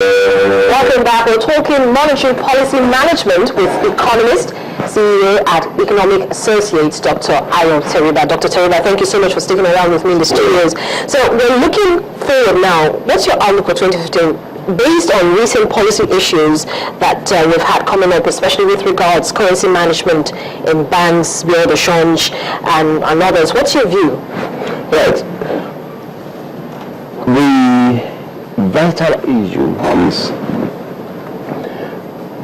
Welcome back. We're talking monetary policy management with economist, CEO at Economic Associates, Dr. Ayo Teriba. Dr. Teriba, thank you so much for sticking around with me in the studios. So we're looking forward now. What's your outlook for 2015 based on recent policy issues that we've had coming up, especially with regards currency management in banks, bureau de change, and others? What's your view? Right. The vital issue is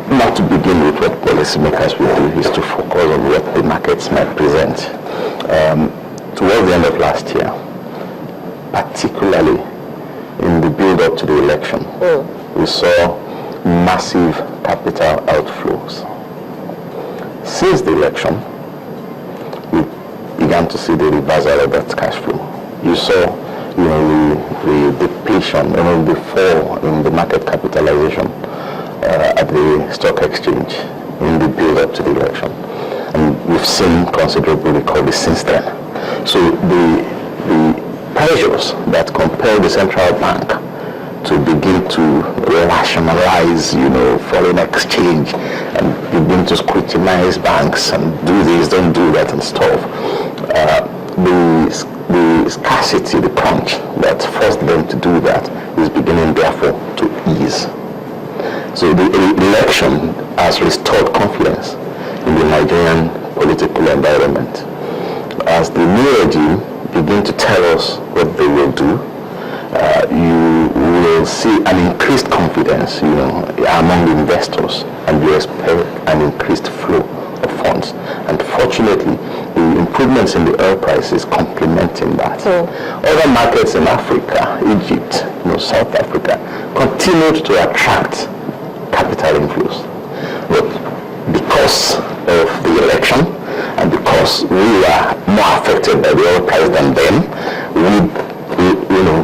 not to begin with what policymakers will do, is to focus on what the markets might present. Towards the end of last year, particularly in the build-up to the election, we saw massive capital outflows. Since the election, we began to see the reversal of that cash flow. You saw the depletion, the fall in the market capitalization at the stock exchange in the build-up to the election. And we've seen considerable recovery since then. So the pressures that compel the central bank to begin to rationalize, foreign exchange and begin to scrutinize banks and do this, don't do that and stuff. The scarcity, the crunch that forced them to do that is beginning therefore to ease. So the election has restored confidence in the Nigerian political environment. As the new regime begin to tell us what they will do, you will see an increased confidence, among investors, and you expect an increased flow of funds. And fortunately, the improvements in the oil price is complementing that. Other markets in Africa, Egypt, South Africa, continued to attract capital inflows. But because of the election and because we were more affected by the oil price than them,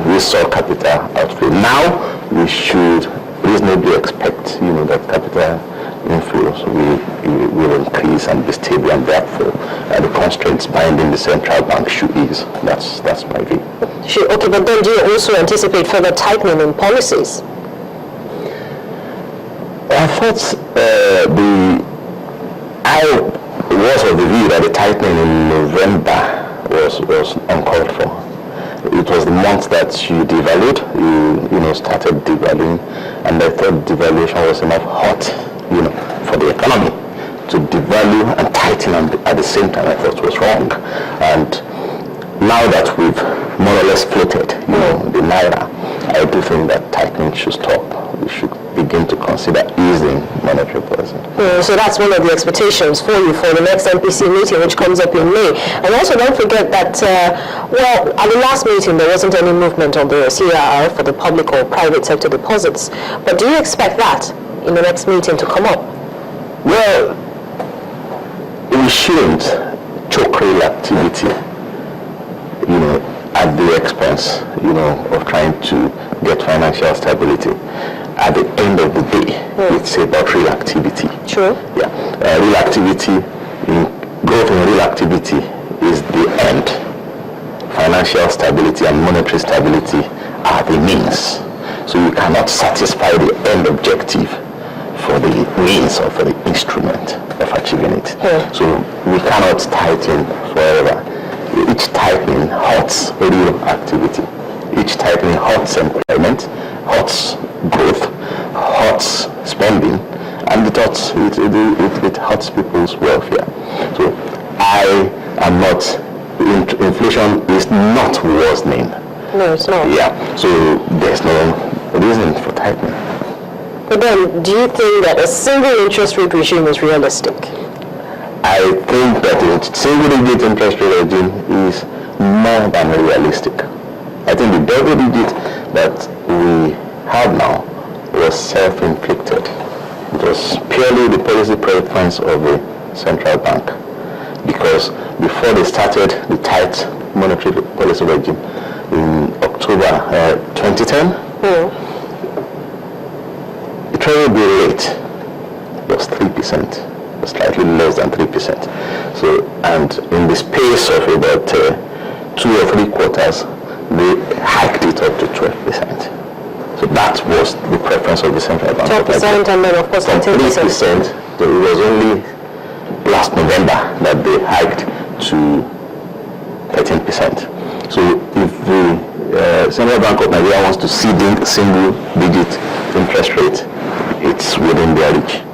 we saw capital outflow. Now we should reasonably expect, that capital inflows will increase and be stable, and therefore the constraints binding the central bank should ease. That's my view. Sure. Okay, but then do you also anticipate further tightening in policies? I thought I was of the view that the tightening in November was uncalled for. It was the month that you devalued, you started devaluing, and I thought devaluation was enough hot, for the economy. To devalue and tighten at the same time, I thought was wrong. And now that we've more or less floated, the naira, I do think that tightening should stop. We should begin to consider easing monetary policy. So that's one of the expectations for you for the next MPC meeting, which comes up in May. And also don't forget that, at the last meeting, there wasn't any movement on the CRR for the public or private sector deposits. But do you expect that in the next meeting to come up? Well, we shouldn't choke real activity, at the expense, of trying to get financial stability. At the end of the day, it's about real activity. True. Yeah. Real activity, growth in real activity is the end. Financial stability and monetary stability are the means. So you cannot satisfy the end objective for the means or for the instrument of achieving it. So we cannot tighten forever. Each tightening hurts real activity. Each tightening hurts employment, hurts growth, hurts spending, and it hurts people's welfare. So I am not, inflation is not worsening. No, it's not. Yeah, so there's no reason for tightening. But then, do you think that a single interest rate regime is realistic? I think that a single-digit interest rate regime is more than realistic. I think the double digit that we have now was self-inflicted. It was purely the policy preference of the central bank, because before they started the tight monetary policy regime in October 2010, the treasury bill rate was 3%. Slightly less than 3%. So, and in the space of about 2 or 3 quarters, they hiked it up to 12%. So that was the preference of the central bank. 12% and then of course 13%. 3%. It was only last November that they hiked to 13%. So if the Central Bank of Nigeria wants to see the single-digit interest rate, it's within their reach.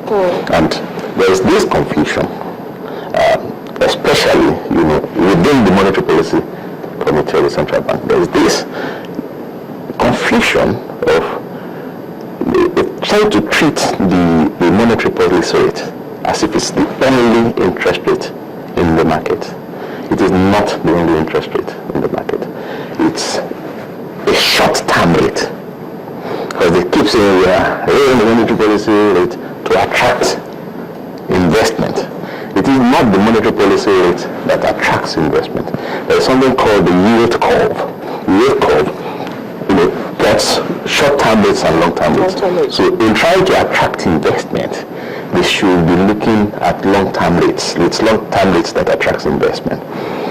And there is this confusion, especially within the monetary policy committee of the central bank. There is this confusion of trying to treat the monetary policy rate as if it's the only interest rate in the market. It is not the only interest rate in the market. It's a short-term rate. Because they keep saying we are raising the monetary policy rate to attract investment. It is not the monetary policy rate that attracts investment. There is something called the yield curve. The yield curve, that's short-term rates and long-term rates. So in trying to attract investment, they should be looking at long-term rates. It's long-term rates that attracts investment.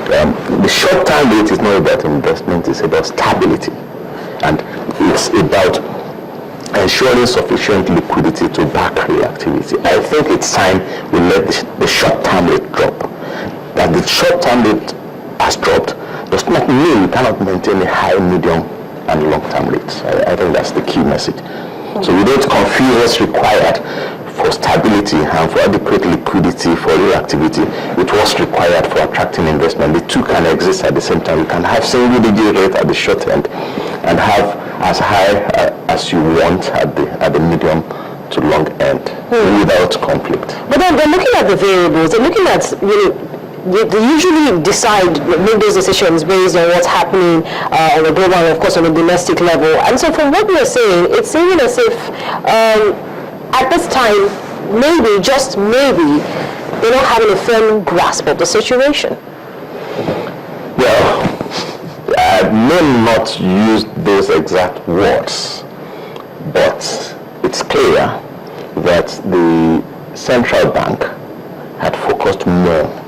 The short-term rate is not about investment, it's about stability. And it's about ensuring sufficient liquidity to back the activity. I think it's time we let the short-term rate drop. That the short-term rate has dropped does not mean we cannot maintain a high, medium, and long-term rates. I think that's the key message. So we don't confuse what's required for stability and for adequate liquidity for real activity with what's required for attracting investment. The two can exist at the same time. You can have single-digit rate at the short end and have as high as you want at the medium to long end without conflict. But then they're looking at the variables. They're looking at they usually make those decisions based on what's happening on the global and of course on the domestic level. And so from what we're saying, it's seeming as if at this time, maybe, just maybe, they're not having a firm grasp of the situation. Well, I may not use those exact words, but it's clear that the central bank had focused more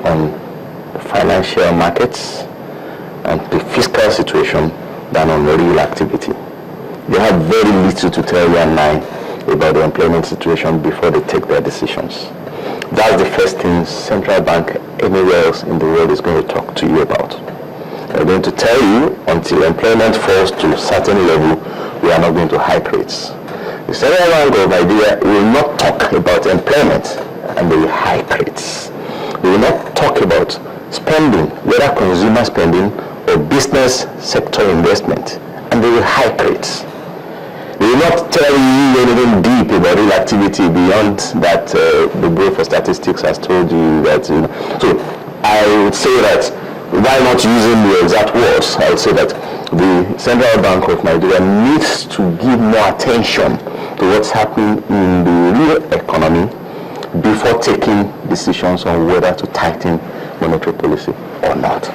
on financial markets and the fiscal situation than on real activity. They have very little to tell you and I about the employment situation before they take their decisions. That's the first thing central bank anywhere else in the world is going to talk to you about. They're going to tell you until employment falls to a certain level, we are not going to hike rates. The Central Bank of Nigeria will not talk about employment and they will hike rates. They will not talk about spending, whether consumer spending or business sector investment, and they will hike rates. They will not tell you anything deep about real activity beyond that the Bureau for Statistics has told you that. So I would say that, while not using the exact words, I would say that the Central Bank of Nigeria needs to give more attention to what's happening in the real economy before taking decisions on whether to tighten monetary policy or not.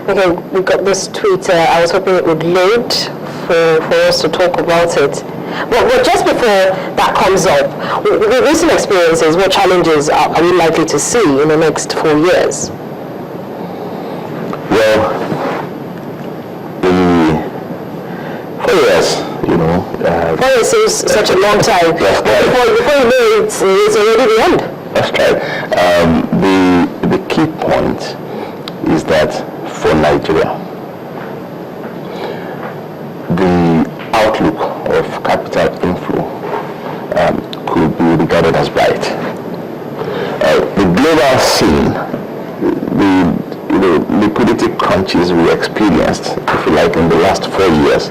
Okay, we got this tweet. I was hoping it would load for us to talk about it. But just before that comes up, with recent experiences, what challenges are we likely to see in the next 4 years? Well, in 4 years, 4 years seems such a long time. Before you know it's already the end. That's right. The key point is that for Nigeria, the outlook of capital inflow could be regarded as bright. The global scene, the liquidity crunches we experienced, if you like, in the last 4 years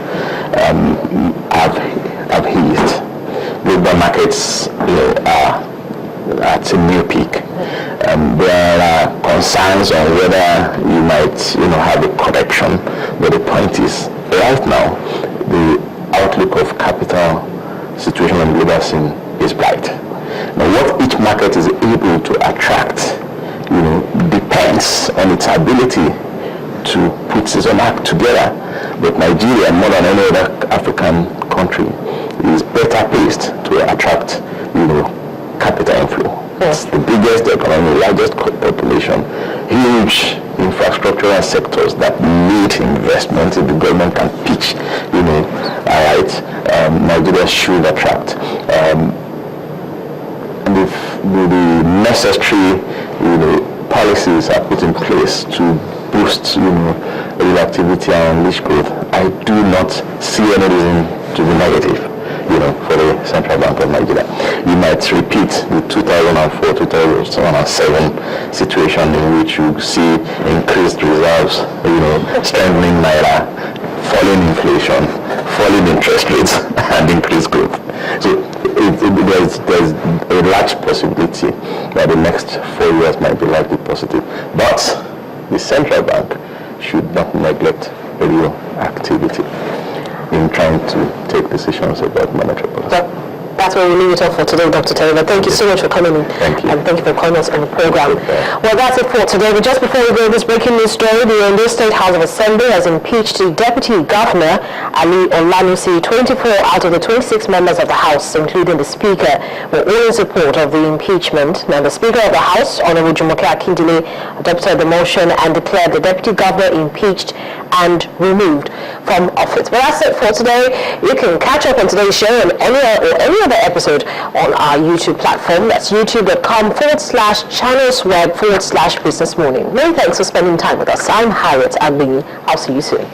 have eased. Global markets are at a new peak. There are concerns on whether you might have a correction, but the point is, right now, the outlook of capital situation on the global scene is bright. Now, what each market is able to attract, depends on its ability to put its own act together. But Nigeria, more than any other African country, is better placed to attract, capital inflow. It's the biggest economy, largest population, huge infrastructural sectors that need investment. If the government can pitch, All right, Nigeria should attract. And if the necessary, policies are put in place to boost, real activity and unleash growth, I do not see any reason to be negative, for the Central Bank of Nigeria. You might repeat the 2004-2007 situation in which you see increased reserves, strengthening naira, falling inflation, falling interest rates, and increased growth. So there's a large possibility that the next 4 years might be likely positive. But the central bank should not neglect real activity in trying to take decisions about monetary policy. That's where we leave it off for today, Dr. Teriba. Thank you so much for coming in. Thank you. And thank you for calling us on the program. Well, that's it for today. But just before we go, this breaking news story, the Ondo State House of Assembly has impeached the Deputy Governor, Ali Olanusi. 24 out of the 26 members of the House, including the Speaker, were all in support of the impeachment. Now, the Speaker of the House, Honorable Jumoke Akindele, adopted the motion and declared the Deputy Governor impeached and removed from office. But that's it for today. You can catch up on today's show and any other episode on our YouTube platform. That's youtube.com/channelsweb/business morning. Many thanks for spending time with us. I'm Harriet Agbini. I'll see you soon.